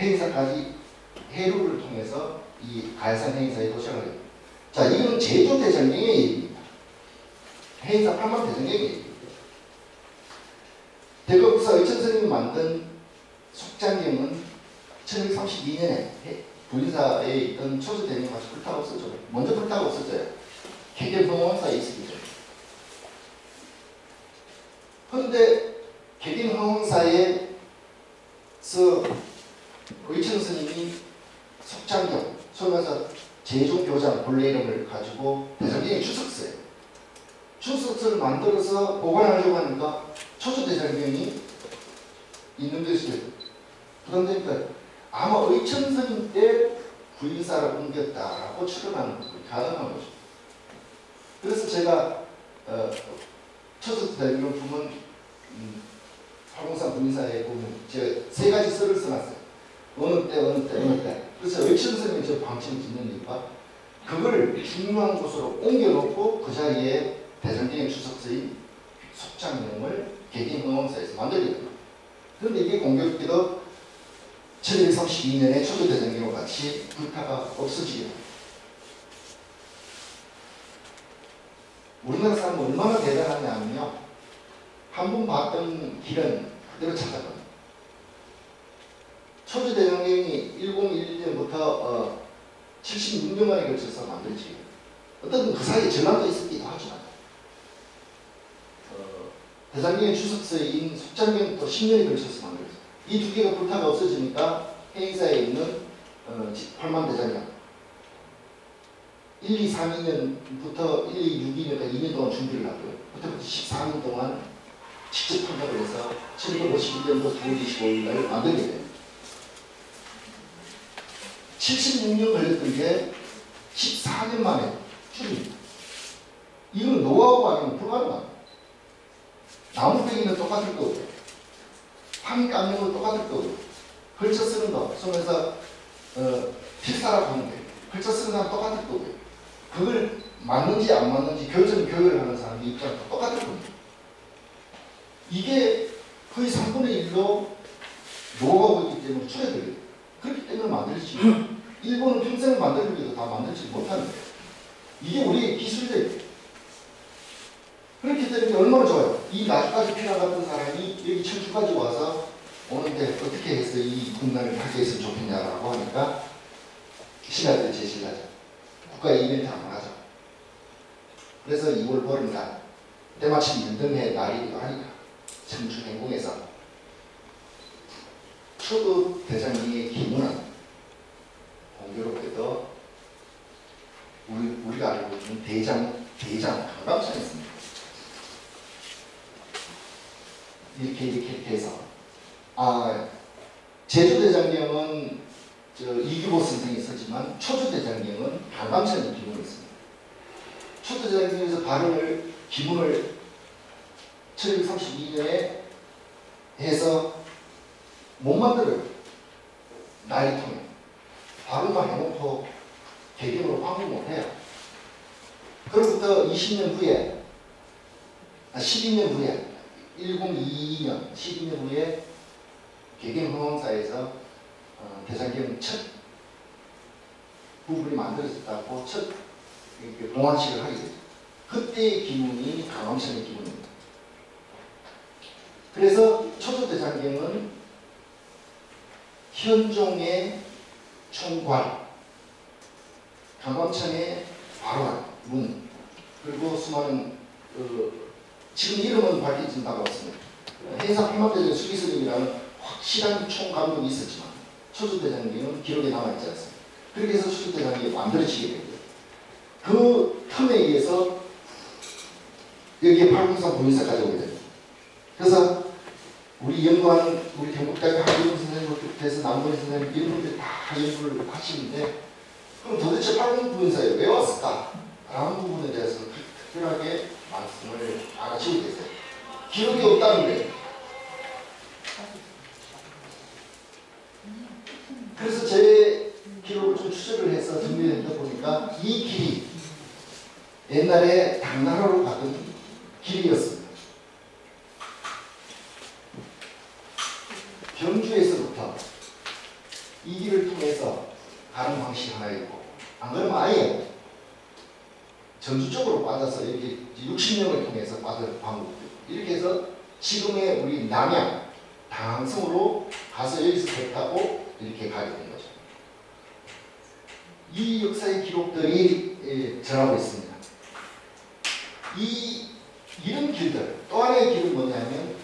행사까지 해루를 통해서 이 가해산 행사에 도착을 해요. 자, 이건 제주 대장경의 얘기입니다. 행사 8만 대장경의 얘기입니다. 대거국사 의천스님이 만든 속장경은 1132년에 부인사에 있던 초조 대장경 같이 불타고 없어져요. 먼저 불타고 없어져요. 개경흥원사에 있습니다. 그런데 개경흥원사에서 의천 스님이 속장경, 소위 말해서 제종교장 본래 이름을 가지고 대장경에 주석서예요. 주석서를 만들어서 보관하려고 하니까 초조대장경이 있는 데서 부담되니까 아마 의천 스님 때 부인사로 옮겼다라고 추론하는 것이 가능한 거죠. 그래서 제가 초조대장경 보면 팔공산 부인사에 보면 제가 세 가지 썰을 써놨어요. 어느 때 어느 때 어느 때. 그래서 의천 스님이 저 방침을 짓는 이유가 그걸 중요한 곳으로 옮겨놓고 그 자리에 대장경의 주석서인 속장경을 개경흥원사에서 만들게 됩니다. 그런데 이게 공교롭게도 1232년에 초조대장경과 같이 불타가 없어지게 됩니다. 우리나라 사람은 얼마나 대단하냐면요. 한 번 봤던 길은 그대로 찾아갑니다. 초조대장경이 1011년부터 76년간에 걸쳐서 만들어지게 됩니다. 어떤 그 사이에 전환도 있었기도 하지만 대장경의 주석서인 속장경 또 10년에 걸쳐서 만들어졌어요. 이 두 개가 불타가 없어지니까 행사에 있는 8만 대장경 1232년부터 1262년까지 2년 동안 준비를 하고요. 그때부터 14년 동안 직접 판단을 해서 1951년도 9월 25일 날 만들게 돼요. 76년 걸렸던 게 14년 만에 줄입니다. 이건 노하우가 아니면 불가능합니다. 나무 빼기는 똑같을 거고요. 판이 깎는 건 똑같을 거고요. 걸쳐 쓰는 거, 손에서 필사라고 하는 게 걸쳐 쓰는 사람 똑같을 거고요. 그걸 맞는지 안 맞는지 교육을 하는 사람이 입장도 똑같을 겁니다. 이게 거의 3분의 1로 노하우가 있기 때문에 줄여들어요. 그렇기 때문에 만들지. 일본은 평생을 만들기도 다 만들지 못하는 거예요. 이게 우리의 기술이에요. 그렇기 때문에 얼마나 좋아요. 이 나주까지 피나갔던 사람이 여기 청주까지 와서 오는데 어떻게 해서 이 군단을 하게 했으면 좋겠냐라고 하니까 신하들 제시를 하죠. 국가의 이벤트 한번 하자. 그래서 2월 보름날 때마침 연등의 날이기도 하니까 청주 행궁에서 초도 대장경의 기문은 공교롭게도 우리가 알고 있는 대장 강감천이었습니다. 이렇게 해서 제주대장경은 이규보 선생이 썼지만 초주대장경은 강감천이 기문을 했습니다. 초주대장경에서 발언을 기문을 1232년에 해서 못 만들어요. 날이 통해 발언만 해놓고 개경으로 확보 못해요. 그로부터 20년 후에 12년 후에 1022년 12년 후에 개경흥원사에서 대장경 첫 부분이 만들어졌다고 첫 봉안식을 하게 되죠. 그때의 기문이 강원천의 기문입니다. 그래서 초조대장경은 현종의 총괄, 강원천의 발원, 문, 그리고 수많은 지금 이름은 밝혀진 바가 없습니다. 행사 8만 대장경 수기스님이라는 확실한 총감독이 있었지만 초조대장경은 기록에 남아있지 않습니다. 그렇게 해서 초조대장경이 만들어지게 됩니다. 그 틈에 의해서 여기에 팔공산 부인사까지 오게 됩니다. 그래서 우리 연구하는 우리 경북대학교 한기훈 선생님부터 남건희 선생님 이런 분들이 다 연구를 하시는데 그럼 도대체 팔공산 부인사에 왜 왔을까? 라는 부분에 대해서 특별하게 말씀을 안 하시고 계세요. 기록이 없다는데. 그래서 제 기록을 좀 추적을 해서 정리해서 보니까 이 길이 옛날에 당나라로 가던 길이었습니다. 경주에서부터 이 길을 통해서 가는 방식이 하나 있고, 안 그러면 아예 전주 쪽으로 빠져서 여기 60명을 통해서 빠질 방법도 있고, 이렇게 해서 지금의 우리 남양, 당항성으로 가서 여기서 배 타고 이렇게 가게 된 거죠. 이 역사의 기록들이 전하고 있습니다. 이런 길들, 또 하나의 길은 뭐냐면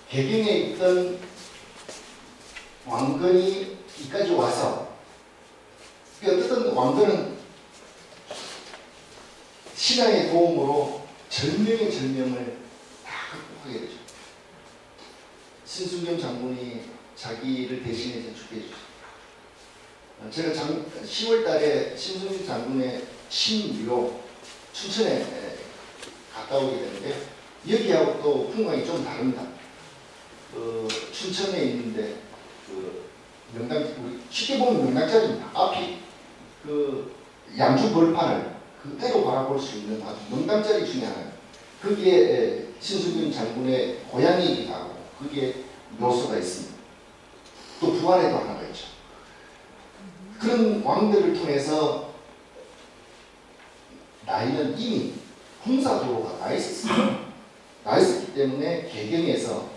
개경에 있던 왕건이 이까지 와서, 어쨌든 왕건은 신앙의 도움으로 절명의 절명을 다 극복하게 되죠. 신순경 장군이 자기를 대신해서 죽게 해주죠. 제가 10월 달에 신순경 장군의 신묘 춘천에 갔다 오게 되는데, 여기하고 또 풍광이 좀 다릅니다. 춘천에 있는데 명당, 쉽게 보면 명당짜리입니다. 앞이 양주 벌판을 그대로 바라볼 수 있는 아주 명당짜리 중에 하나입니다. 거기에 신순경 장군의 고향이기도 하고 거기에 묘소가 있습니다. 또 부안에도 하나가 있죠. 그런 왕들을 통해서 나이는 이미 홍사도로가 나 있었습니다. 나 있었기 때문에 개경에서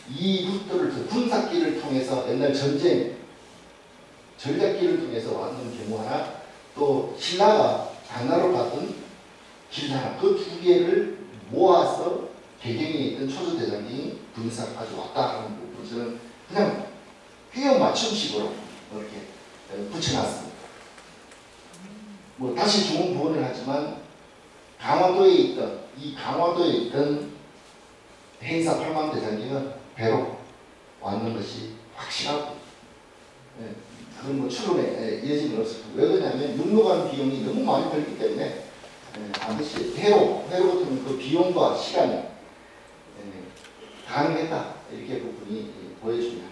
이 루트를, 군사길을 통해서 옛날 전쟁 전략길을 통해서 왔는 경우 하나, 또 신라가 당나라로 갔던 길 하나, 그 두 개를 모아서 개경에 있던 초조대장이 군사를 가져왔다 하는 부분, 저는 그냥 휘어 맞춤식으로 이렇게 붙여놨습니다. 뭐 다시 좋은 부원을 하지만 강화도에 있던 행사 8만 대장경은 배로 왔는 것이 확실하고, 그건 뭐 추론에 이어짐은 없을 거고, 왜 그러냐면 육로 간 비용이 너무 많이 들기 때문에 반드시 회로 같은 그 비용과 시간이 가능했다, 이렇게 부분이 보여줍니다.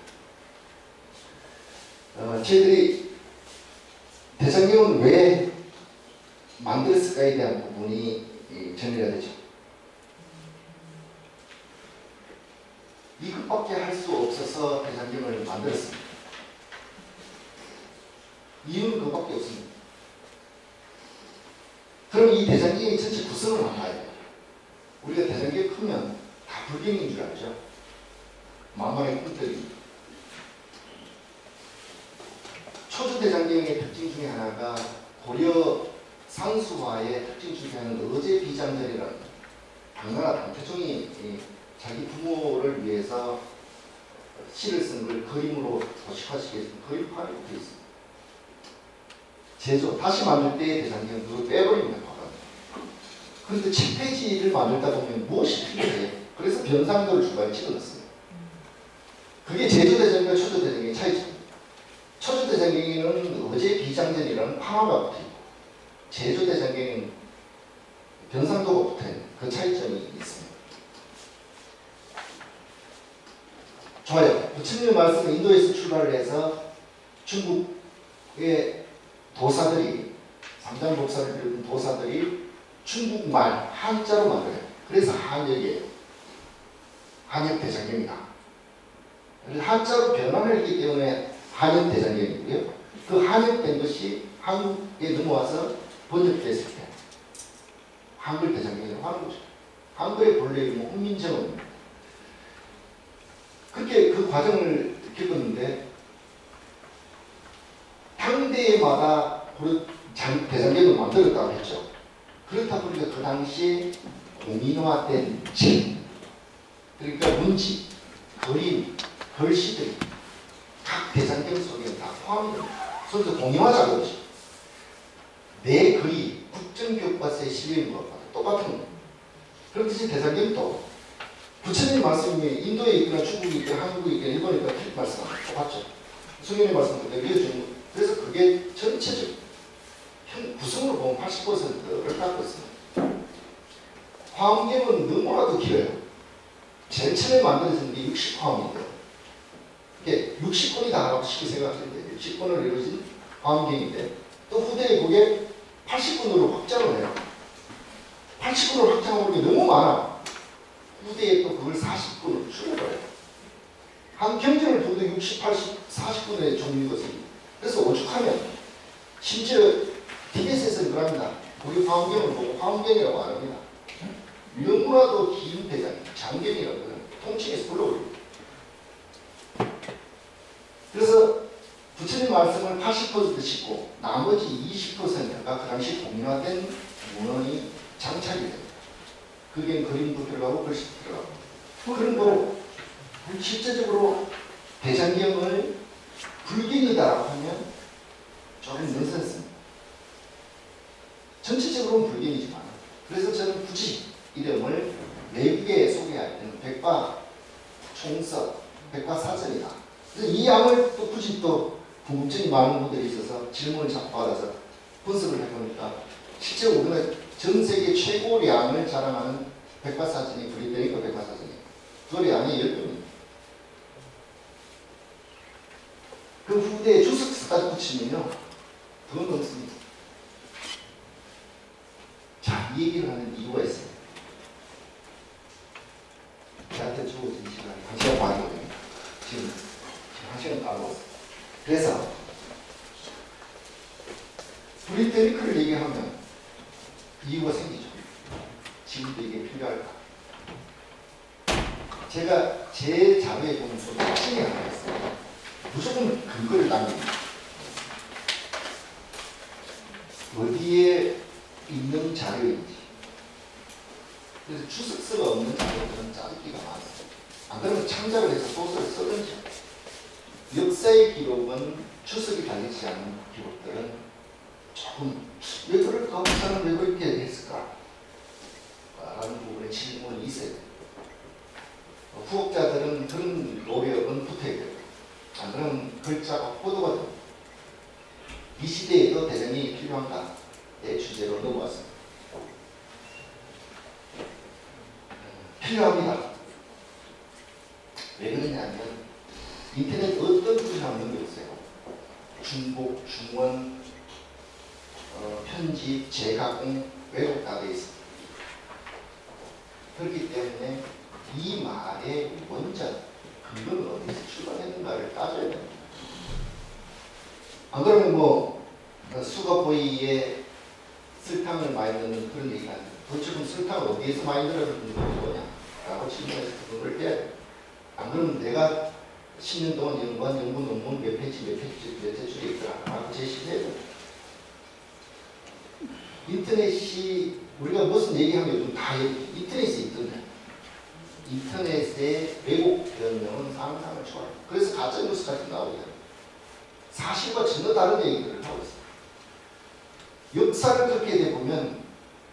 저희들이 대장경은 왜 만들었을까에 대한 부분이 정리가 되죠. 이것밖에 할 수 없어서 대장경을 만들었습니다. 이유는 그것밖에 없습니다. 그럼 이 대장경의 전체 구성을 한번 봐야 돼요. 우리가 대장경이 크면 다 불경인 줄 알죠? 만만의 꿈들이. 초조대장경의 특징 중에 하나가 고려 상수화의 특징 중에 하나는 어제 비장전이라는, 당나라 당태종이 자기 부모를 위해서 시를 쓴 걸 그림으로 도식화시키기 위해서 그림판이 붙어 있습니다. 제조, 다시 만들 때의 대장경 그걸 빼버립니다. 그런데 7페이지를 만들다 보면 무엇이 필요해요? 그래서 변상도를 중간에 찍어놨어요. 그게 제조대장경과 초조대장경의 차이점. 초조대장경에는 어제 비장전이라는 파마가 붙어있고, 제조대장경에는 변상도가 붙어있는 그 차이점이 있습니다. 좋아요. 부처님의 말씀은 인도에서 출발을 해서 중국의 도사들이, 삼장법사를 비롯한 도사들이 중국말 한자로 만들어요. 그래서 한역이에요. 한역대장경이다. 한자로 변환을 했기 때문에 한역대장경이고요. 그 한역된 것이 한국에 넘어와서 번역됐을 때 한글 대장경이라고 하는 거죠. 한글의 본래 이름은 훈민정음입니다. 그렇게 그 과정을 겪었는데, 당대마다 대장경을 만들었다고 했죠. 그렇다 보니까 그 당시에 공인화된 책, 그러니까 문지, 그림, 글씨들이 각 대장경 속에 다 포함이 됩니다. 그래서 공인화 작업이죠. 내 글이 국정교과서에 실리는 것과 똑같은 겁니다. 그렇듯이 대장경도 부처님 말씀이 인도에 있거나 중국에 있거나 한국에 있거나 일본에 있거나 틀린 말씀은 똑같죠. 성경의 말씀을 그대로 이어주는 거예요. 그래서 그게 전체적 구성으로 보면 80%를 갖고 있습니다. 화엄경은 너무나도 길어요. 제일 처음에 만들어진 게 60화엄인데요. 이게 60권이 다라고 쉽게 생각하시는데 60권을 이루어진 화엄경인데, 또 후대에 그게 80권으로 확장을 해요. 80권으로 확장하는 게 너무 많아. 후대에 또 그걸 40권으로 줄여버려요. 한 경전을 보도 60, 80, 40분의 종류거든요. 그래서 오죽하면 심지어 TBS에서는 그럽니다. 우리 화엄경을 보고 화엄경이라고 안 합니다. 너무나도 긴 대장, 장경이라고 통칭해서 불러올립니다. 그래서 부처님 말씀을 80% 싣고 나머지 20%가 그 당시 공유화된 문헌이 장착이 됩니다. 그게 그림도 들어가고 글씨도 들어가고. 그런 거로 실제적으로 대장경을 불경이다라고 하면 조금 넌센스입니다. 전체적으로는 불경이지만 그래서 저는 굳이 이름을 외국에 소개할 때는 백과총서, 백과사전이다. 그래서 이 양을 또 굳이 또 궁금증이 많은 분들이 있어서 질문을 자꾸 받아서 분석을 해보니까 실제 우리가 전 세계 최고량을 자랑하는 백과사전이 브리테니커 백과사전이에요. 그 양이 10분입니다. 그 후대에 주석서까지 붙이면요 더 넘습니다. 자, 이 얘기를 하는 이유가 있어요. 저한테 주어진 시간이 1시간 반이거든요. 지금 1시간 다 먹었어요. 그래서 브리테니크를 얘기하면 이유가 생기죠. 지금도 이게 필요할까? 제가 제 자료에 보면 좀 특징이 하나 있어요. 무조건 근거를 남깁니다. 어디에 있는 자료인지. 그래서 주석서가 없는 자료들은 짜깁기가 많아요. 안 그러면 창작을 해서 소설을 쓰든지. 역사의 기록은 추석이 달리지 않은 기록들은 조금 왜 그럴까? 그 사람은 왜 그렇게 했을까? 라는 부분에 질문이 있어요. 후학자들은 그런 노력은 붙어야 돼요. 안 그러면 글자가 포도가 됩니다. 이 시대에도 대전이 필요한가의 주제로 넘어왔습니다. 필요합니다. 왜 그러냐면 인터넷 어떤 부분을 넘겨보세요. 중복, 중원, 편집, 재가공, 왜곡 다 되어 있습니다. 그렇기 때문에 이 말의 원전, 근거는 어디서 출발했는가를 따져야 됩니다. 안 그러면 뭐 수거보이에 설탕을 많이 넣는 그런 얘기가 아니에요. 도대체 설탕을 어디에서 많이 넣는 거냐? 라고 질문해서 그걸 빼야 돼요. 안 그러면 내가 10년 동안 연구한 연구 논문 몇 페이지 몇 줄에 있더라 라고 제시해야 돼요. 인터넷이 우리가 무슨 얘기하면 요즘 다 인터넷에 있던데 인터넷의 왜곡 변명은 상상을 초월해요. 그래서 가짜뉴스까지 나오게 돼요. 사실과 전혀 다른 얘기들을 하고 있어요. 역사를 그렇게 돼보면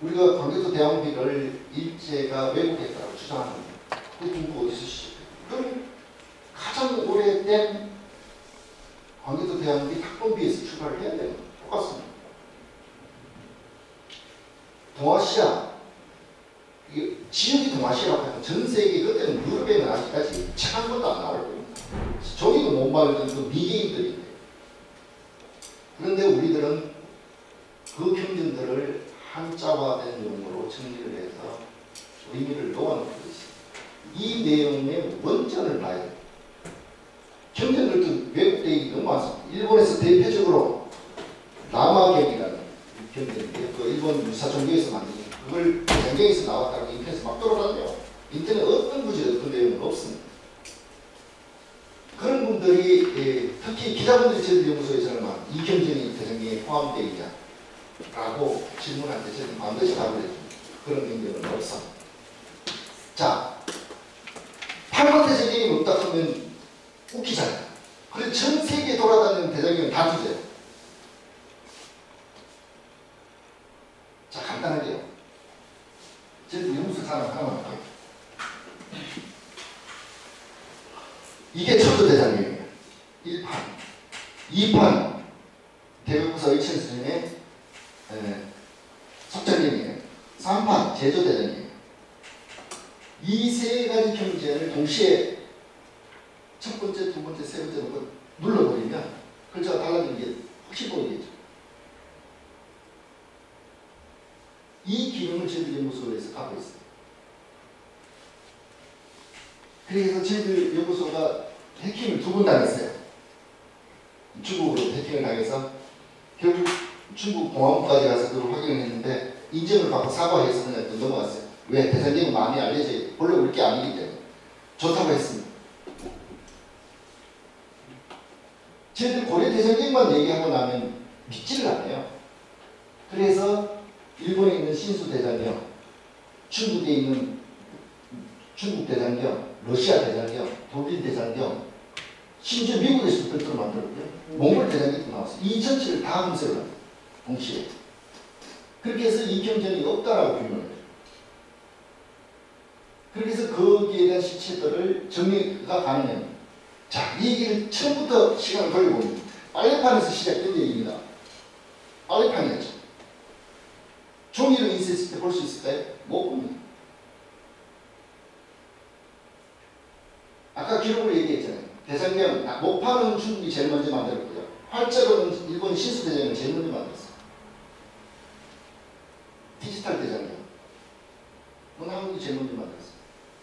우리가 광개토 대왕비를 일제가 왜곡했다고 주장하는 그 공부 어디서 시작해요? 그럼 가장 오래된 광개토 대왕비 학본비에서 출발을 해야 돼요. 똑같습니다. 동아시아, 지역이 동아시아라고 하면 전 세계 그때는 유럽에는 아직까지 책 한 번도 안 나올 겁니다. 저기도 못 말하던 그 미개인들인데. 그런데 우리들은 그 경전들을 한자화된 용어로 정리를 해서 의미를 놓아놓고 있습니다. 이 내용의 원전을 봐야 돼요. 경전들도 왜곡되어 있는 너무 많습니다. 일본에서 대표적으로 라마경이라는 경전인데 그 일본 유사종교에서 만든 그걸 경경에서 나왔다고 인터넷에서 막 돌아다녀요. 인터넷 어떤 구절에 어떤 내용은 없습니다. 그런 분들이 특히 기자분들이 저희 연구소에서는 이 경전이 대장경에 포함되어 있냐 라고 질문할 때 저는 반드시 답을 해줍니다. 그런 경전은 없어. 자, 팔만 대장경이 없다 하면 웃기잖아요. 그래서 전 세계 돌아다니는 대장경은 다 뒤져요. 자, 간단하게요. 저도 연구소 사람 하나만 할게요. 이게 초도 대장경이에요. 1판. 2판 대국사 의천스님의 속전경이에요. 3판 제조대장경이에요. 이 세 가지 경전을 동시에 첫 번째, 두 번째, 세 번째 놓고 눌러버리면 글자가 달라지는 게 확실히 보이겠죠. 이 기능을 저희들 연구소에서 갖고 있어요. 그래서 저희들 연구소가 해킹을 2번 당했어요. 중국으로 해킹을 당해서 결국 중국 공안부까지 가서 그걸 확인을 했는데 인정을 받고 사과해서 그냥 또 넘어갔어요. 왜? 대장경은 많이 알려져요. 원래 우리 게 아니기 때문에. 좋다고 했습니다. 저희들 고려 대장경만 얘기하고 나면 믿지를 않아요. 그래서 일본에 있는 신수 대장경, 중국에 있는 중국 대장경, 러시아 대장경, 독일 대장경, 심지어 미국에서도 별도로 만들었고요. 몽골 대장경도 나왔어요. 이 전체를 다 검색을 합니다. 동시에. 그렇게 해서 이경전이 없다라고 규명을 해요. 그렇게 해서 거기에 대한 시체들을 정리가 가능합니다. 자, 이 얘기를 처음부터 시간을 돌려봅니다. 빨래판에서 시작된 얘기입니다. 빨래판이었죠. 종이로 인쇄했을 때 볼 수 있을까요? 못 봅니다. 아까 기록을 얘기했잖아요. 대장경, 목판은 중국이 제일 먼저 만들었고요. 활자로는 일본 신수대장을 제일 먼저 만들었어요. 디지털 대장경. 그건 한국이 제일 먼저 만들었어요.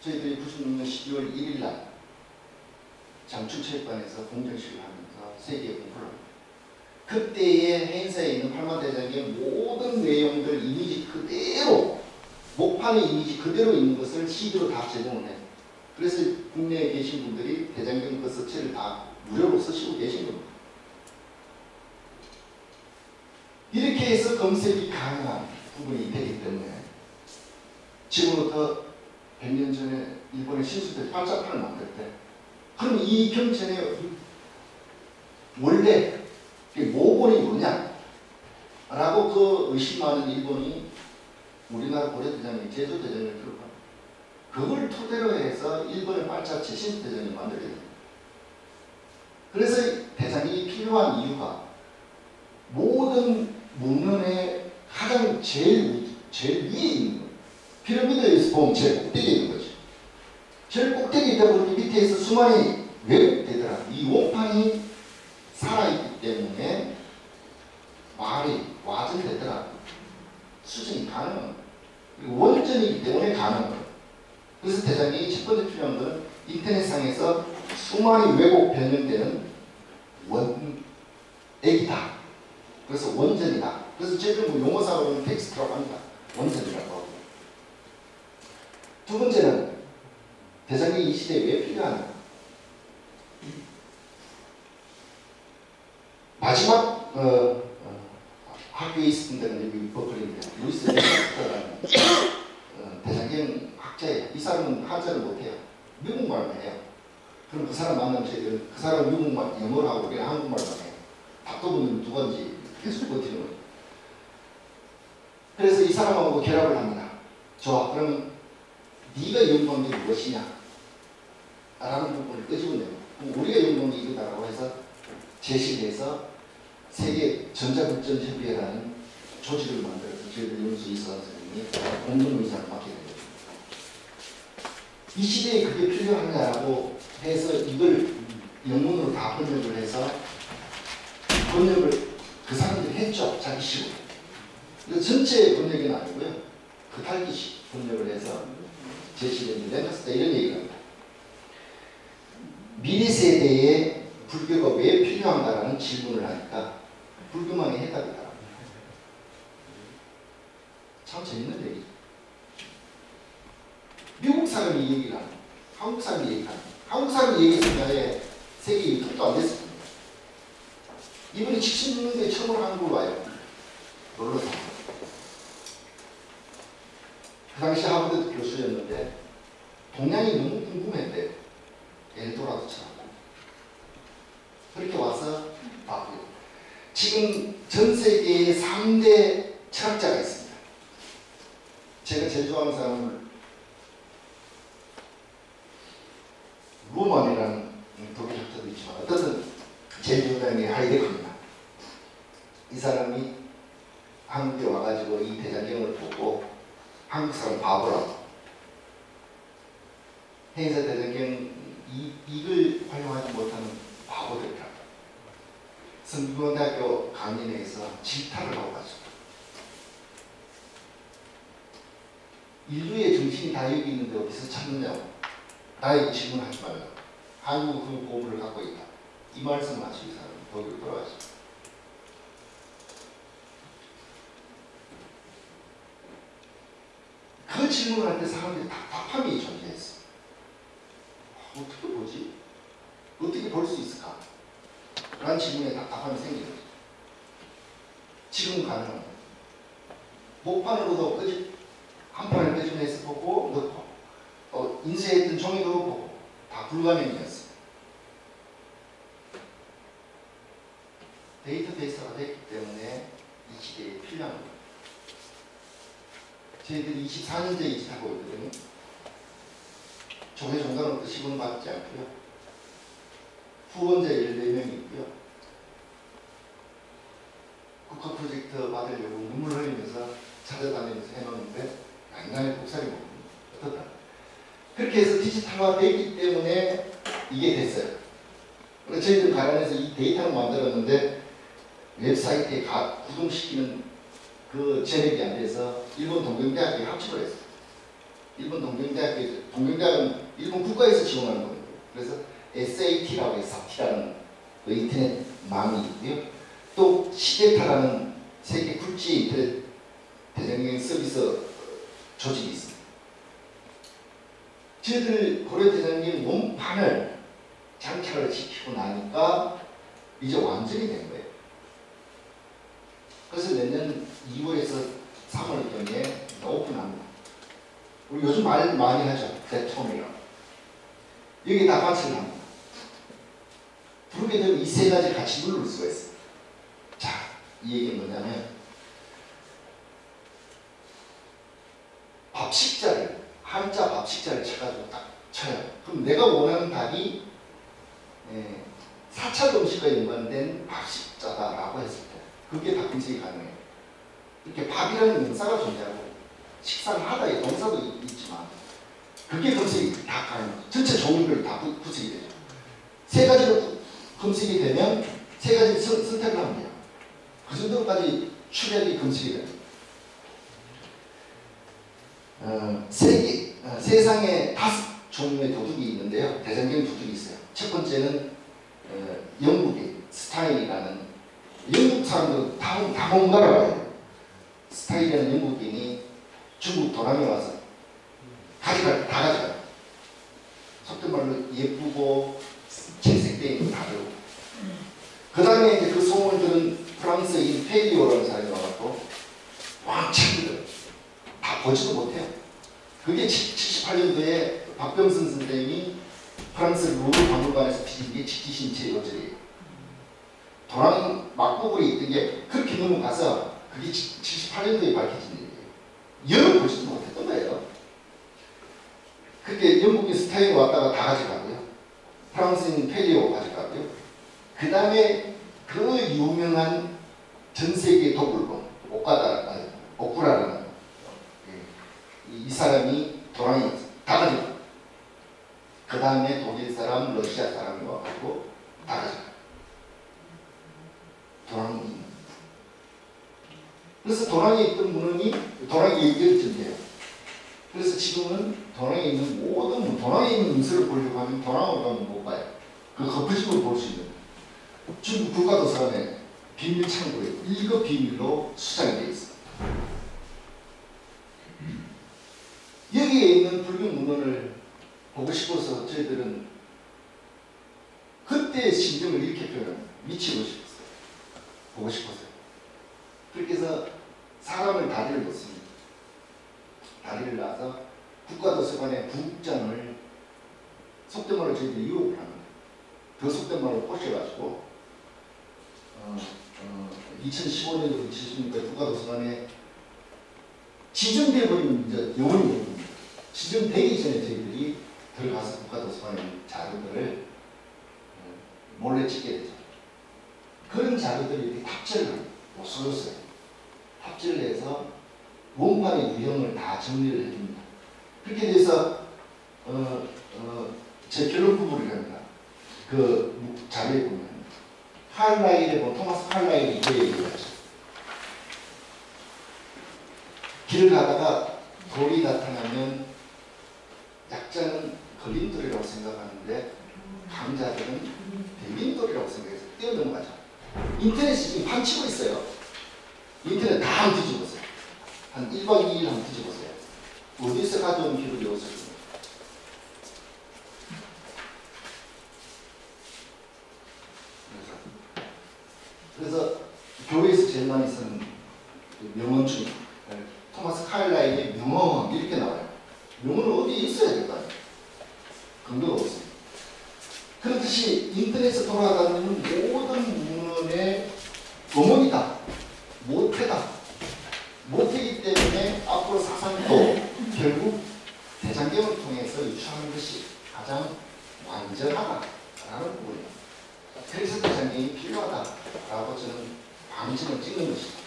저희들이 96년 12월 1일 날 장충체육관에서 공정식을 하면서 세계에 공부를 합니다. 그때의 행사에 있는 팔만대장경의 모든 내용들 이미지 그대로 목판의 이미지 그대로 있는 것을 CD로 다 제공을 해요. 그래서 국내에 계신 분들이 대장경 그 서체를 다 무료로 쓰시고 계신 겁니다. 이렇게 해서 검색이 가능한 부분이 되기 때문에 지금부터 100년 전에 일본의 신수들이 팔자판을 만들 때 그럼 이 경전의 원래 모본이 뭐냐? 라고 그 의심 많은 일본이 우리나라 고려대장경, 제조대장을 들어가 그걸 토대로 해서 일본의 빨자체 신수대장을 만들게 됩니다. 그래서 대장경이 필요한 이유가 모든 문헌의 가장 제일 위에 있는 거예요. 피라미드에서 보면 제일 꼭대기에 있는 거죠. 제일 꼭대기에 있다 보니 밑에서 수많이 왜곡되더라고요. 이 원판이 살아있기 때문에 말이 와전되더라고요. 수정이 가능한 그리고 원전이기 때문에 가능한 거예요. 그래서 대장경이 첫 번째 필요한 것은 인터넷상에서 수많이 왜곡 변형되는 원액이다. 그래서 원전이다. 그래서 저희들 뭐 용어상으로는 텍스트라고 합니다. 원전이라고 하고. 두 번째는 대장경이 이 시대에 왜 필요하냐. 마지막 학교에 있었던 데는 여기 버클리인데 루이스 레이스터라는 대장경 학자예요. 이 사람은 한자를 못해요. 미국말만 해요. 그럼 그 사람 만나면 저희들은 그 사람은 미국말 영어를 하고 우리는 한국말만 해요. 바꿔보면 누군지 계속 버티는 거예요. 그래서 이 사람하고 결합을 합니다. 좋아, 그러면 네가 연구한 게 무엇이냐? 라는 부분을 끄집어내요. 그럼 우리가 연구한 게 이거다라고 해서 제시를 해서 세계 전자발전협의회라는 조직을 만들어서 저희들 연수 이사원 선생님이 공동의사를 맡게 됩니다. 이 시대에 그게 필요하냐라고 해서 이걸 영문으로 다 번역을 해서 번역을 그 사람들이 했죠. 자기 식으로. 이거 전체 번역은 아니고요. 그 탈기식 번역을 해서 제시된 렌더스다 이런 얘기를 합니다. 미래 세대에 불교가 왜 필요한가라는 질문을 하니까 불교만이 해답이다. 참 재밌는 얘기죠. 미국 사람이 이 얘기를 하는 한국 사람이 얘기를 하는 한국 사람이 얘기했을 세계 유통도 안 됐을 겁니다. 이분이 76년도에 처음으로 한국을 와요. 놀러서. 그 당시 하버드 교수였는데 동양이 너무 궁금했대요. 엘도라도처럼. 그렇게 와서 봤고요. 지금 전 세계에 3대 철학자가 있습니다. 제가 제일 좋아하는 사람은 루먼이라는 독일 학자도 있지만 어떤 제일 좋아하는 사람이 하이데거입니다. 이 사람이 한국에 와가지고 이 대장경을 보고 한국 사람 바보라고 행사 대장경 이걸 활용하지 못하는 바보들이라고 성균관대학교 강연회에서 질타를 하고 가지고 인류의 정신이 다 여기 있는데 어디서 찾느냐고 나에게 질문하지 말라고 한국 그 보물을 갖고 있다. 이 말씀을 하시기 사람은 거기로 돌아가십니다. 그 질문을 할 때 사람들이 답답함이 존재했어. 어떻게 보지? 어떻게 볼 수 있을까? 라는 질문에 답답함이 생기는 거죠. 지금 가능합니다. 목판으로도 한 판을 끄집어내서 보고 넣고 인쇄했던 종이도 보고 다 불가능이었어요. 데이터베이스가 됐기 때문에 이 시대에 필요한 거예요. 저희들이 24년째 이직하고 있거든요. 종회 종단으로부터 시급은 받지 않고요. 후원자 14명이 있고요. 국가 프로젝트 받으려고 눈물 흘리면서 찾아다니면서 해놓는데 간단히 국산이 먹습니다. 어떻다? 그렇게 해서 디지털화 되기 때문에 이게 됐어요. 그래서 저희들 가란에서 이 데이터를 만들었는데 웹사이트에 구동시키는 그 전액이 안 돼서 일본 동경대학교에 합치를 했어요. 일본 동경대학은 일본 국가에서 지원하는 거예요. 그래서 SAT라고 해서 SAT라는 그 인터넷 망이 있고요. 또 시데타라는 세계 국제 인터넷 대장경 서비스 조직이 있습니다. 저희들 고려대장경 원판을 장착을 시키고 나니까 이제 완전히 된 거예요. 그래서 내년 2월에서 3월경에 오픈합니다. 우리 요즘 말 많이 하죠. 대통령. 여기다 같이 합니다. 부르게 되면 이 세 가지 같이 누를 수가 있어요. 자, 이 얘기는 뭐냐면 밥식자를 한자 밥식자를 쳐가지고 딱 쳐요. 그럼 내가 원하는 답이 4차 음식과 연관된 밥식자다라고 했을 때 그게 다 검색이 가능해요. 이렇게 밥이라는 명사가 존재하고 식사를 하다의 동사도 있지만 그게 검색이 다 가능해요. 전체 종류별 다 구색이 되죠. 세 가지로 검색이 되면 세 가지 선택을 하면 돼요. 그 정도까지 출력이 검색이 됩니다. 세상에 5종류의 도둑이 있는데요. 대장경 도둑이 있어요. 첫 번째는 영국의 스타일이라는 영국 사람들은 다 뭔가라고 해요. 스타일이라는 영국인이 중국 도남에 와서 다 가져가요. 속된 말로 예쁘고 채색된 다 들고. 그 다음에 이제 그 소문을 들은 프랑스인 페리오라는 사람이 와갖고 왕창 들어요. 다 보지도 못해요. 그게 78년도에 박병선 선생님이 프랑스 루브르 박물관에서 피신 게 직지신체 요절이에요. 도랑 막부분이 있던 게 그렇게 넘어가서 그게 78년도에 밝혀진 일이에요. 여러 보지도 못했던 거예요. 그렇게 영국인 스타일이 왔다가 다 가져가고요. 프랑스인 페리오 가져가고요. 그 다음에 그 유명한 전세계 도굴본 오쿠라라는 이 사람이 도랑이 다 가져가요. 그 다음에 독일 사람, 러시아 사람이 와가지고 다 가져가요. 도랑이. 그래서 도랑에 있던 문헌이 도랑이 얘기를 그래서 지금은 도랑에 있는 모든 도랑에 있는 문서를 보려고 하면 도랑으로 가면 못 봐요. 그 거푸집으로 볼 수 있는 중국 국가도서관에 비밀 창고에 이거 비밀로 수장이 되어 있습니다. 여기에 있는 불경 문헌을 보고 싶어서 저희들은 그때의 심정을 이렇게 표현합니다. 미치고 싶었어요. 보고 싶었어요. 그렇게 해서 사람을 다리를 놓습니다. 다리를 놔서 국가도서관의 부국장을 속된 말로 저희들이 유혹을 합니다. 그 속된 말로 꼬셔가지고 2015년도 2016년도에 국가도서관에 지정돼 버리면 이제 영원히 됩니다. 지정되기 전에 저희들이 들어가서 국가도서관의 자료들을 몰래 찍게 되죠. 그런 자료들을 이렇게 탑재를 합니다. 쏘였어요. 탑재를 해서 원판의 유형을 다 정리를 해줍니다. 그렇게 돼서 제 결론 부분을 합니다. 그 자료에 보면 칼라일에 보면 토마스 칼라일이 이렇게 얘기하죠. 길을 가다가 돌이 나타나면 약자는 걸림돌이라고 생각하는데 강자들은 대민돌이라고 생각해서 뛰어넘어가죠. 인터넷이 지금 판치고 있어요. 인터넷 다 한번 뒤집어보세요. 한 1박 2일 한번 뒤집어보세요. 어디서 가져온 기록이 없어요. 그래서 교회에서 제일 많이 쓰는 명언 중에 토마스 카일라인의 명언 이렇게 나와요. 명언은 어디에 있어야 될 거 아니에요. 근거가 없습니다. 그렇듯이 인터넷에 돌아가는 모든 문헌의 어머니다, 모태다. 모태이기 때문에 앞으로 사상도 결국 대장경을 통해서 유추하는 것이 가장 완전하다라는 부분이에요. 그래서 대장경이 필요하다라고 저는 방침을 찍는 것이다.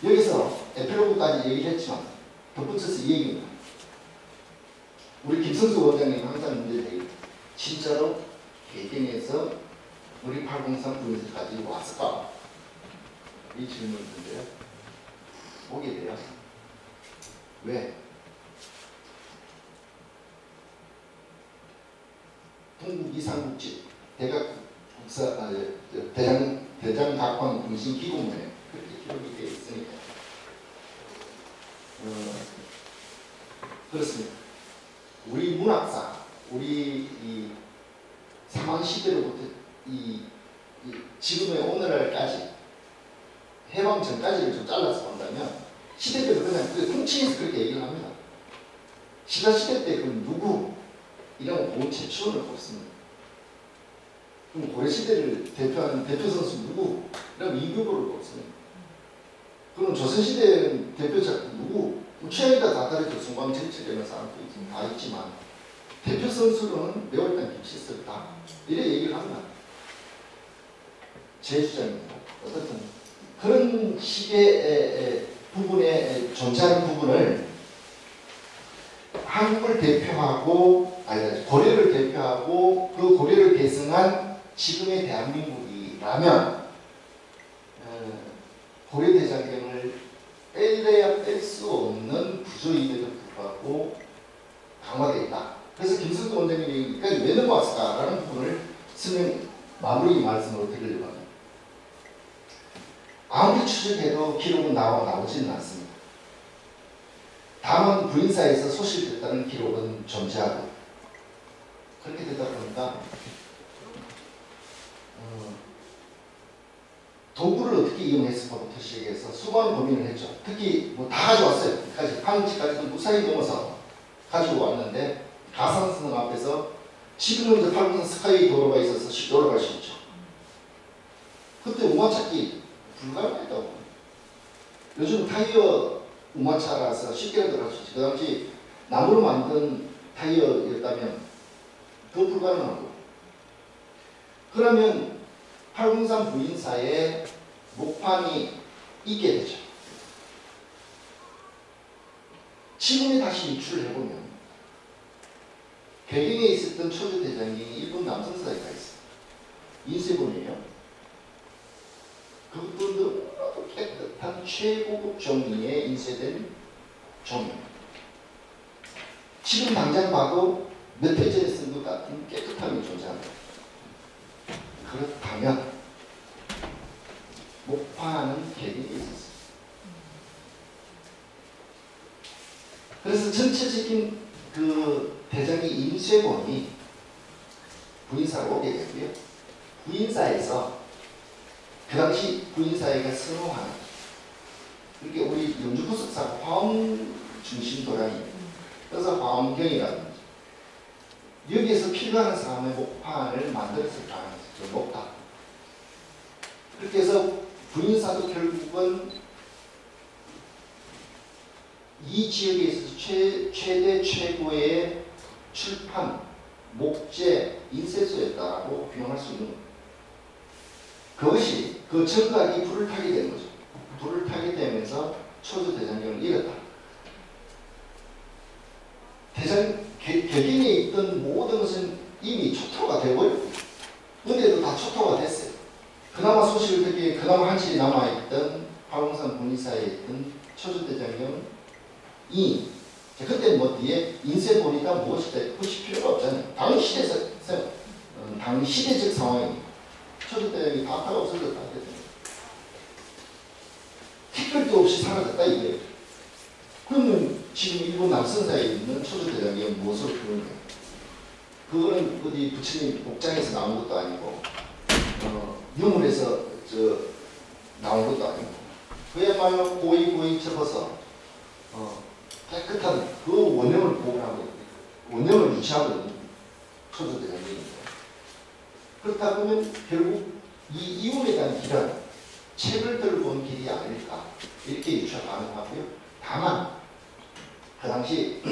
여기서 에필로그까지 얘기를 했지만 덧붙여서 이 얘기입니다. 우리 김성수 원장님 항상 문제를 얘기해요. 진짜로 개경에서 우리 803 부에서까지 왔을까? 이 질문을 드는데요. 오게 돼요. 왜? 동국 이상국지 대장각광 공신 기고문에 그렇게 기록이 되어 있으니까 그렇습니다. 우리 문학사, 우리 이 사망 시대로부터 이 지금의 오늘날까지 해방 전까지를 좀 잘라서 본다면 시대별로 그냥 훔치면서 그렇게 얘기를 합니다. 신라시대 때 그 누구 이런 고은 최초를 뽑습니다. 그럼 고려시대를 대표하는 대표 선수 누구? 이러면 이규보를 뽑습니다. 그럼 조선시대 대표자 누구? 취향이다 다 다르죠. 송광철 이런 사람도 다 있지만 대표 선수로는 매월당 김시섭다. 이래 얘기를 합니다. 제 주장입니다. 어떻든 그런 식의 부분에 존재하는 부분을 한국을 대표하고 아니 고려를 대표하고 그 고려를 계승한 지금의 대한민국이라면 고려대장경을 뺄래야 뺄 수 없는 구조임에도 불구하고 강화되어 있다. 그래서 김성수 원장님이 여기까지 왜 넘어왔을까라는 부분을 마무리 말씀으로 드리려고 합니다. 아무리 추적해도 기록은 나오지는 않습니다. 다만 부인사에서 소실됐다는 기록은 존재하고 그렇게 되다 보니까 도구를 어떻게 이용했을까부터 시작해서 수많은 고민을 했죠. 특히 뭐 다 가져왔어요. 한지까지도 무사히 넘어서 가지고 왔는데 가상성 앞에서 지금은 이제 8번 스카이 도로가 있어서 쉽게 올라갈 수 있죠. 그때 우마찾기 불가능했다고. 요즘 타이어 우마차라서 쉽게라도 갈 수 있지. 그 당시 나무로 만든 타이어였다면 더 불가능하고. 그러면 803 부인사에 목판이 있게 되죠. 지금에 다시 유출을 해보면 배경에 있었던 초조대장이 일본 남성사에 가 있어요. 인쇄본이에요. 그것도 너무나도 깨끗한 최고급 종이에 인쇄된 종이에요. 지금 당장 봐도 몇 해 전에 쓴 것 같은 깨끗함이 존재합니다. 그렇다면 목판은 계획이 있었어요. 그래서 전체적인 그 대장의 인쇄본이 부인사로 오게 되고요. 부인사에서 그 당시 부인사회가 선호하는 이렇게 우리 영주포석사 화엄 중심 도량이 그래서 화엄경이라든지 여기에서 필요한 사람의 목판을 만들었을 가능성이 좀 높다. 그렇게 해서 부인사도 결국은 이 지역에 있어서 최대 최고의 출판, 목재, 인쇄소였다고 표현할 수 있는 겁니다. 그것이 그 정각이 불을 타게 되는 거죠. 불을 타게 되면서 초조대장경을 잃었다. 개경에 있던 모든 것은 이미 초토가 되어버렸고 은혜도 다 초토가 됐어요. 그나마 소식을 듣기에 그나마 한실이 남아있던 화공산 군의사에 있던 초조대장경이 그때 뭐 뒤에 인쇄본이다 무엇이다 그것이 필요가 없잖아요. 당시 시대에 당 시대적 상황입니다. 초대대장이 다 없어졌다. 티끌도 없이 사라졌다 이게. 그러면 지금 일본 남선사에 있는 초조대장이 무엇을 부르는 거예요? 그거는 어디 부처님 복장에서 나온 것도 아니고 유물에서 나온 것도 아니고 그야말로 고이 접어서 깨끗한 그 원형을 보관하고 원형을 유지하고 있는 초조대장입니다. 그렇다 보면 결국 이 이움에 대한 길은 책을 들고 온 길이 아닐까 이렇게 유추가 가능하고요. 다만 그 당시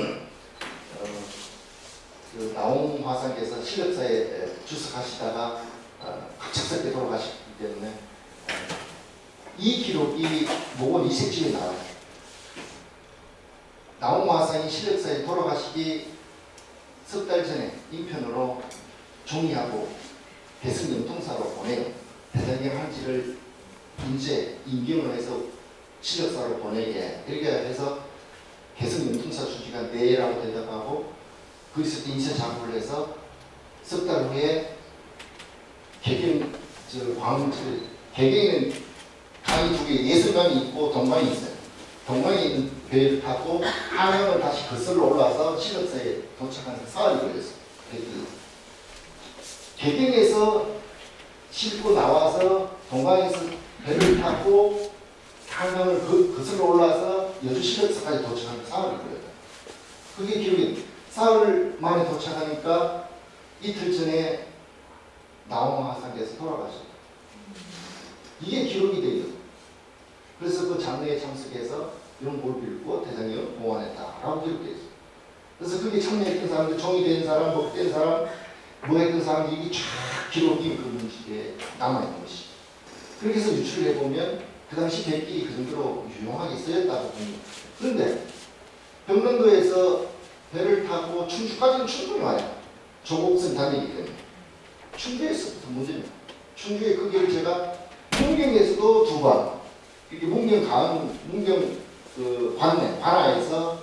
그 나홍 화상께서 실력사에 주석하시다가 갑작스럽게 돌아가셨기 때문에 이 기록이 목원 이색집에 나와요. 나홍 화상이 실력사에 돌아가시기 석 달 전에 인편으로 종이하고 대승영통사로 보내요. 대장경 한지를 인쇄, 임경을 해서 실력사로 보내게 이렇게 해서 개성영통사 주기가 내라고 대답하고 거기서 인쇄 작업을 해서 석 달 후에 개경, 개경에는 강이 두 개, 예술강이 있고 동강이 있어요. 동강에 있는 배를 타고 한양을 다시 거슬러 올라와서 실력사에 도착하는 사흘이 걸렸어요. 개경에서 싣고 나와서 동강에서 배를 타고 한강을 거슬러 올라와서 여주 실력사까지 도착하는 사흘이 걸려요. 그게 기록이 사흘 만에 도착하니까 이틀 전에 나홍 화상께서 돌아가셨다. 이게 기록이 되어 있어요. 그래서 그 장례에 참석해서 이런 뭘 빌고 대장경을 보완했다라고 기록되어 있어요. 그래서 그게 참여했던 사람들, 종이 된 사람, 목된 사람, 뭐 했던 사람, 이게 쫙 기록이 그 문식에 남아있는 것이. 그렇게 해서 유출을 해보면 그 당시 백길이 그 정도로 유용하게 쓰였다고 봅니다. 그런데 병릉도에서 배를 타고 충주까지는 충분히 와요. 조곡선 다니기 때문에. 충주에서부터 문제입니다. 충주의 그 길을 제가 문경에서도 2번, 이렇게 문경 그 관내에서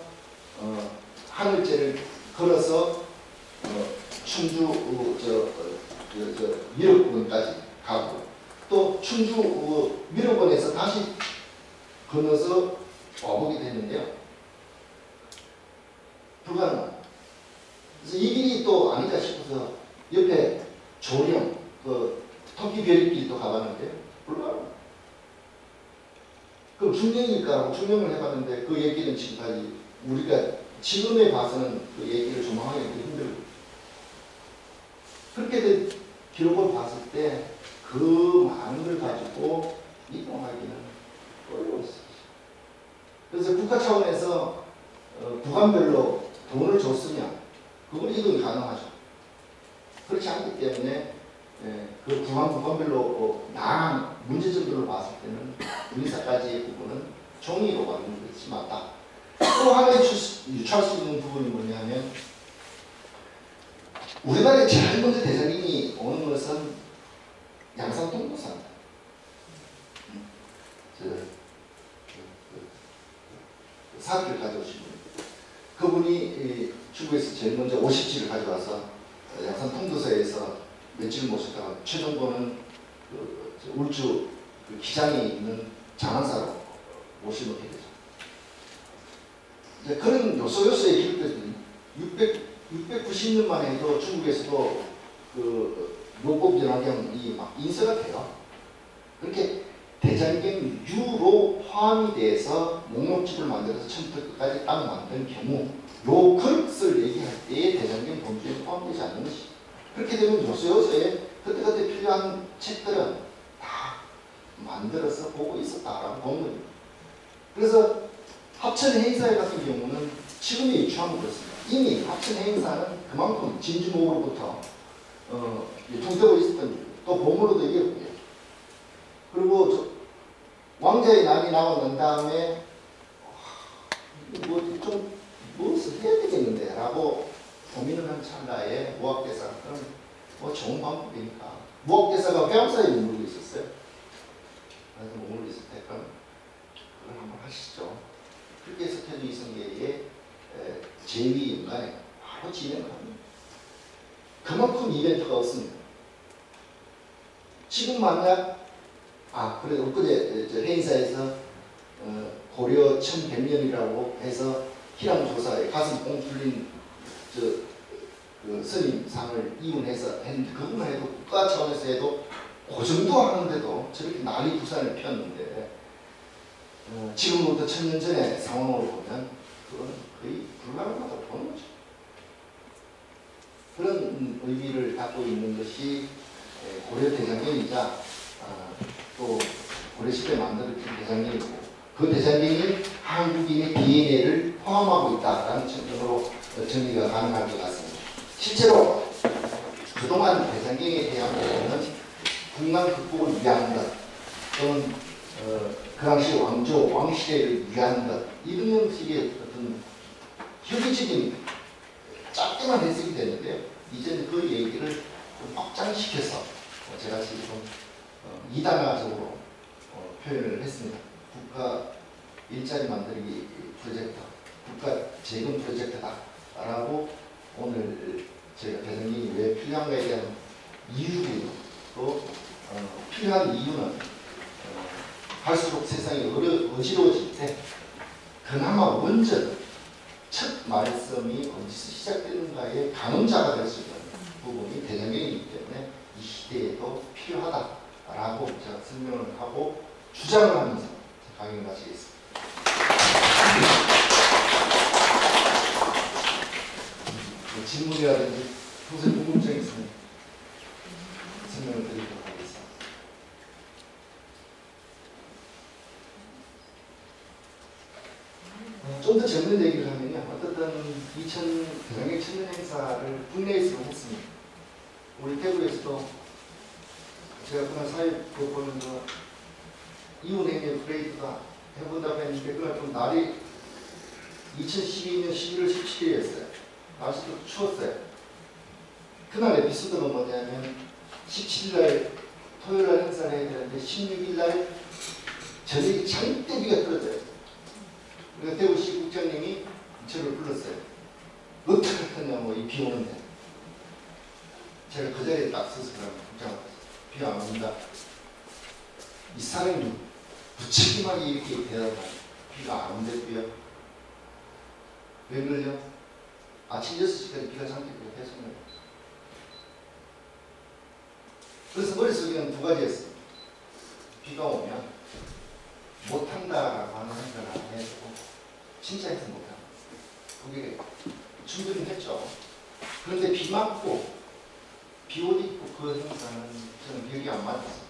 하늘제를 걸어서 충주 미륵원까지 가고 또 충주 미륵원에서 다시 건너서 와보게 됐는데요. 불가능합니다. 그래서 이 길이 또 아닐까 싶어서 옆에 조령, 토끼별길도 가봤는데요. 불가능합니다. 그럼 중령일까라고 중령을 해봤는데 그 얘기는 지금까지 우리가 지금에 봐서는 그 얘기를 조망하기 힘들고 그렇게 된 기록을 봤을 때 그 많은 걸 가지고 이동하기는 어려웠어요. 그래서 국가 차원에서 구간별로 돈을 줬으면 그걸 이동이 가능하죠. 그렇지 않기 때문에 그 구간별로 나간 문제점들을 봤을 때는 인사까지의 부분은 종이로 가는 것이 맞다. 또 하나 유추할 수 있는 부분이 뭐냐면 우리나라에 제일 먼저 대장경이 오는 것은 양산통도사입니다. 사기를 가져오신 분. 그분이 중국에서 제일 먼저 50지를 가져와서 양산통도사에서 며칠 모셨다가 최종본은 울주 기장에 있는 장안사로 모셔놓게 되죠. 이제 그런 요소의 기록들이 690년만 해도 중국에서도 그 묘법연화경이 막 인쇄가 돼요. 그렇게 대장경 유로 포함이 돼서 목록집을 만들어서 처음부터 끝까지 딱 만든 경우 요 그릇을 얘기할 때에 대장경 범주에 포함되지 않는 것이 그렇게 되면 요소에 그때그때 필요한 책들은 다 만들어서 보고 있었다라고 보는 겁니다. 그래서 합천 행사회 같은 경우는 지금의 유추하면 그렇습니다. 이미 합천 행사는 그만큼 진주목으로부터 통되고 있었던 또 보물로도 이겼고요. 그리고 왕자의 난이 나고 난 다음에 무엇을 해야 되겠는데 라고 고민을 한 찰나에 무학대사는 좋은 방법이니까 무학대사가 회암사에 머물고 있었어요. 그래서 머물고 있을 때 그럼 그걸 한번 하시죠. 그렇게 해서 태조 이성계의 제위 연간에 바로 진행을 합니다. 그만큼 이변이 만약 그래도 엊그제 회의사에서 고려 1100년이라고 해서 희랑조사에 가슴 뻥 뚫린 그 스님상을 이운해서 했는데 그것만 해도 국가 차원에서 해도 그 정도 하는데도 저렇게 난리 부산을 폈는데 지금부터 1000년 전의 상황으로 보면 그건 거의 불가능하다고 보는 거죠. 그런 의미를 갖고 있는 것이 고려 대장경이자 또 고려시대에 만들어진 대장경이고 그 대장경이 한국인의 DNA를 포함하고 있다라는 측면으로 정리가 가능할 것 같습니다. 실제로 그동안 대장경에 대한 부분은 국난 극복을 위한 것 또는 그 당시 왕시대를 위한 것 이런 식의 어떤 혈기적인 짧게만 해석이 되는데요. 이제는 그 얘기를 좀 확장시켜서 제가 지금 이단화적으로 표현을 했습니다. 국가 일자리 만들기 프로젝트, 국가 재건 프로젝트다라고 오늘 저희가 대장경이 왜 필요한가에 대한 이유고요. 또 필요한 이유는 갈수록 세상이 어지러워질 때 그나마 원전 첫 말씀이 어디서 시작되는가의 강음자가 될 수 있는 부분이 대장경이기 때문에 이 시대에도 필요하다라고 제가 설명을 하고 주장을 하면서 강의를 마치겠습니다. 질문이라든지 평소에 궁금증이 있으면 설명을 드리도록 하겠습니다. 좀 더 젊은 얘기를 하면요. 어떻든 대장경 1000년 행사를 국내에서 했습니다. 우리 대구에서도 제가 그날 사회 보면서 이웃행의 프레이드가 해본다고 했는데 그날 좀 날이 2012년 11월 17일이었어요. 날씨도 추웠어요. 그날 에피소드가 뭐냐면 17일날 토요일날 행사를 해야 되는데 16일날 저녁에 장대 비가 떨어져요. 그러니까 대구시 국장님이 저를 불렀어요. 어떻게 하냐고 이 비 오는데. 제가 그 자리에 딱 서서 국장 비가 안 온다. 이 사람이 부치기하게 이렇게 대답하니 비가 안 온대고요. 왜 그러죠? 아침 6시까지 비가 잠기고 계속 내요. 그래서 머릿속에는 두 가지였어요. 비가 오면 못한다라고 하는 생각을 안 해도 진짜 해서 못한다. 그게 충분히 했죠. 그런데 비 맞고 비옷 입고 그 행사는 저는 기억이 안 맞았어요.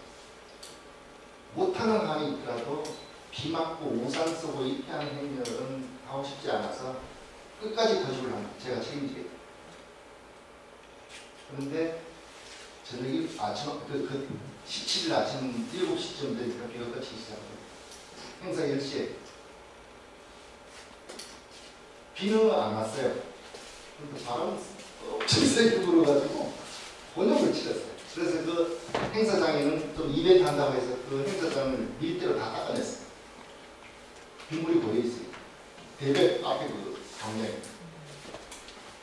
못하는 한이 있더라도 비 맞고 우산 쓰고 입회하는 행렬은 하고 싶지 않아서 끝까지 거주를 합니다. 제가 책임지겠다. 그런데 저녁이 아침 17일 아침 7시쯤 되니까 비가 그치기 시작합니다. 행사 10시에 비는 안 왔어요. 그런데 바람이 엄청 세게 불어가지고 번역을 치렀어요. 그래서 그 행사장에는 좀 이벤트 한다고 해서 그 행사장을 밀대로 다 닦아냈어요. 빗물이 고여있어요. 대백 앞에 그 방향에.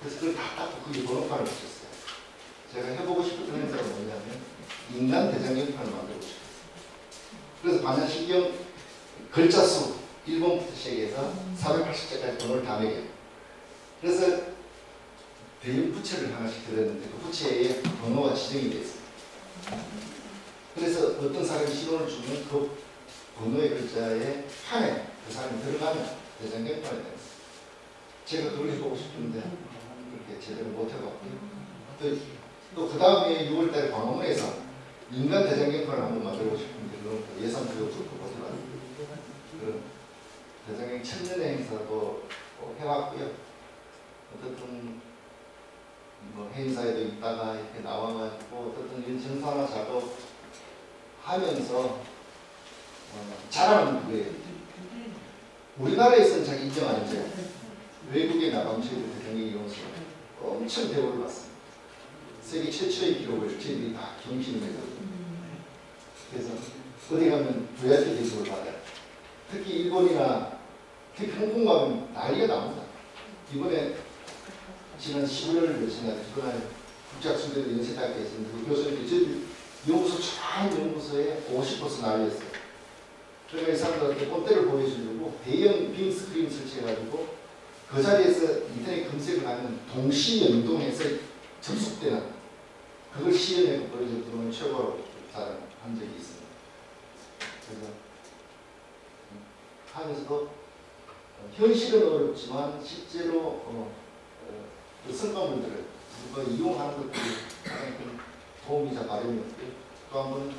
그래서 그걸 다 닦고 그게 번호판을 붙였어요. 제가 해보고 싶었던 행사가 뭐냐면 인간 대장경판을 만들고 싶었어요. 그래서 반야신경 글자수 1번부터 시작해서 480자까지 번호를 다 매겨요. 그래서 대형 부채를 하나씩 들었는데 그 부채에 번호가 지정이 됐어요. 그래서 어떤 사람이 신호를 주면 그 번호의 글자에 판에 그 사람이 들어가면 대장경판이 됩니다. 제가 그걸 해보고 싶은데 그렇게 제대로 못해봤고요. 또 그 다음에 6월달에 광화문에서 인간 대장경판을 한번 만들고 싶은데 그건 예산 부족 없고 못해봤는데 그런 대장경 1000년의 행사도 해왔고요. 어쨌든 뭐 행사에도 있다가 이렇게 나와가지고 어쨌든 정상화 작업 하면서 잘하는 거예요. 우리나라에서는 잘 인정 안 해줘요. 외국에 나가면 저희들 대장경 이용서 엄청 대우를 받습니다. 세계 최초의 기록을 저희들이 다 경신을 했거든요. 그래서 어디 가면 VIP 대접을 받아요. 특히 일본이나 특히 홍콩 가면 난리가 납니다. 이번에 지난 11월 며칠날 그날 국제학술대도 연세대학교에 있었는데 그 교수님들이 저희 연구소 쫙 연구소에 오고 싶어서 난리였어요. 그러니까 이 사람들한테 꼰대를 보여주려고 대형 빔 스크린 설치해가지고 그 자리에서 인터넷 검색을 하면 동시 연동해서 접속되는 그걸 시연해서 보여줬던 최고로 한 적이 있습니다. 그래서 하면서도 현실은 어렵지만 실제로 그 성과물들을 이용하는 것들이 가장 큰 도움이자 마련이었고요. 또 한 번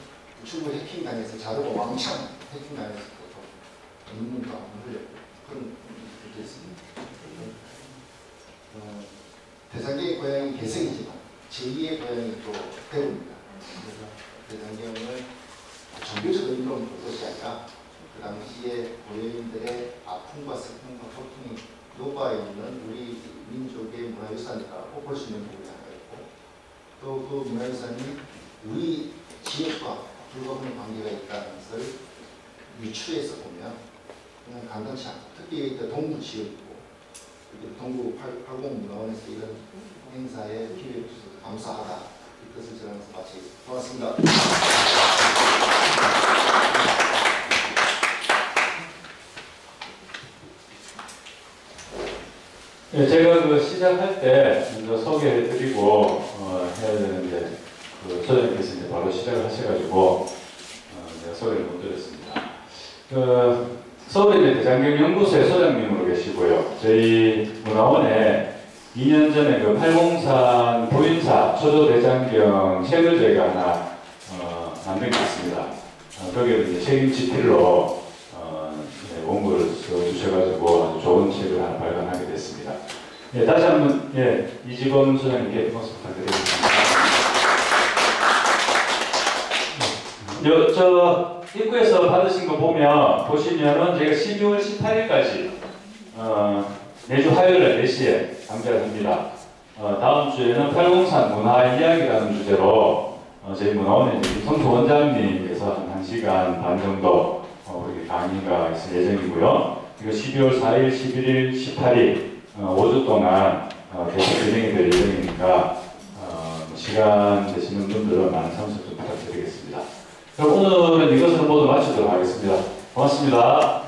중국 해킹 당해서 자료가 왕창 해킹 당해서 또 논문도 한번 흘렸고 그런 것도 있습니다. 대장경의 고향이 개성이지만 제2의 고향이 또 대구입니다. 그래서 대장경을 종교적 의미로 볼 것이 아니라 그 당시에 고려인들의 아픔과 슬픔과 고통이 녹아 있는 우리 민족의 문화유산이라고 볼 수 있는 부분이 하나 있고 또 그 문화유산이 우리 지역과 불가분의 관계가 있다는 것을 유추해서 보면 그냥 간단치 않고 특히 동부 지역이고 동구 80문화원에서 이런 행사에 기회를 주셔서 감사하다 이 뜻을 전하면서 마치겠습니다. 고맙습니다. 네, 제가 그 시작할 때 먼저 소개해드리고 해야 되는데 그 소장님께서 이제 바로 시작을 하셔가지고 제가 소개를 못 드렸습니다. 그 서울의 대장경 연구소의 소장님으로 계시고요. 저희 문화원에 2년 전에 그 팔공산 보인사 초조 대장경 책을 저희가 하나 만든 게 있습니다. 거기에 이제 책임지필로 원고를 써주셔가지고 아주 좋은 책을 하나 발간하게 됐습니다. 예, 다시 한번 이지범 소장님께 박수 부탁드리겠습니다. 저 입구에서 받으신 거 보시면은 제가 12월 18일까지 매주 화요일 4시에 강좌를 합니다. 다음 주에는 팔공산 문화 이야기라는 주제로 저희 문화원의 김성수 원장님께서 한 1시간 반 정도 우리 강의가 있을 예정이고요. 그리고 12월 4일, 11일, 18일 5주 동안 계속 진행이 될 예정이니까 시간 되시는 분들은 많은 참석 좀 부탁드리겠습니다. 그럼 오늘은 이것으로 모두 마치도록 하겠습니다. 고맙습니다.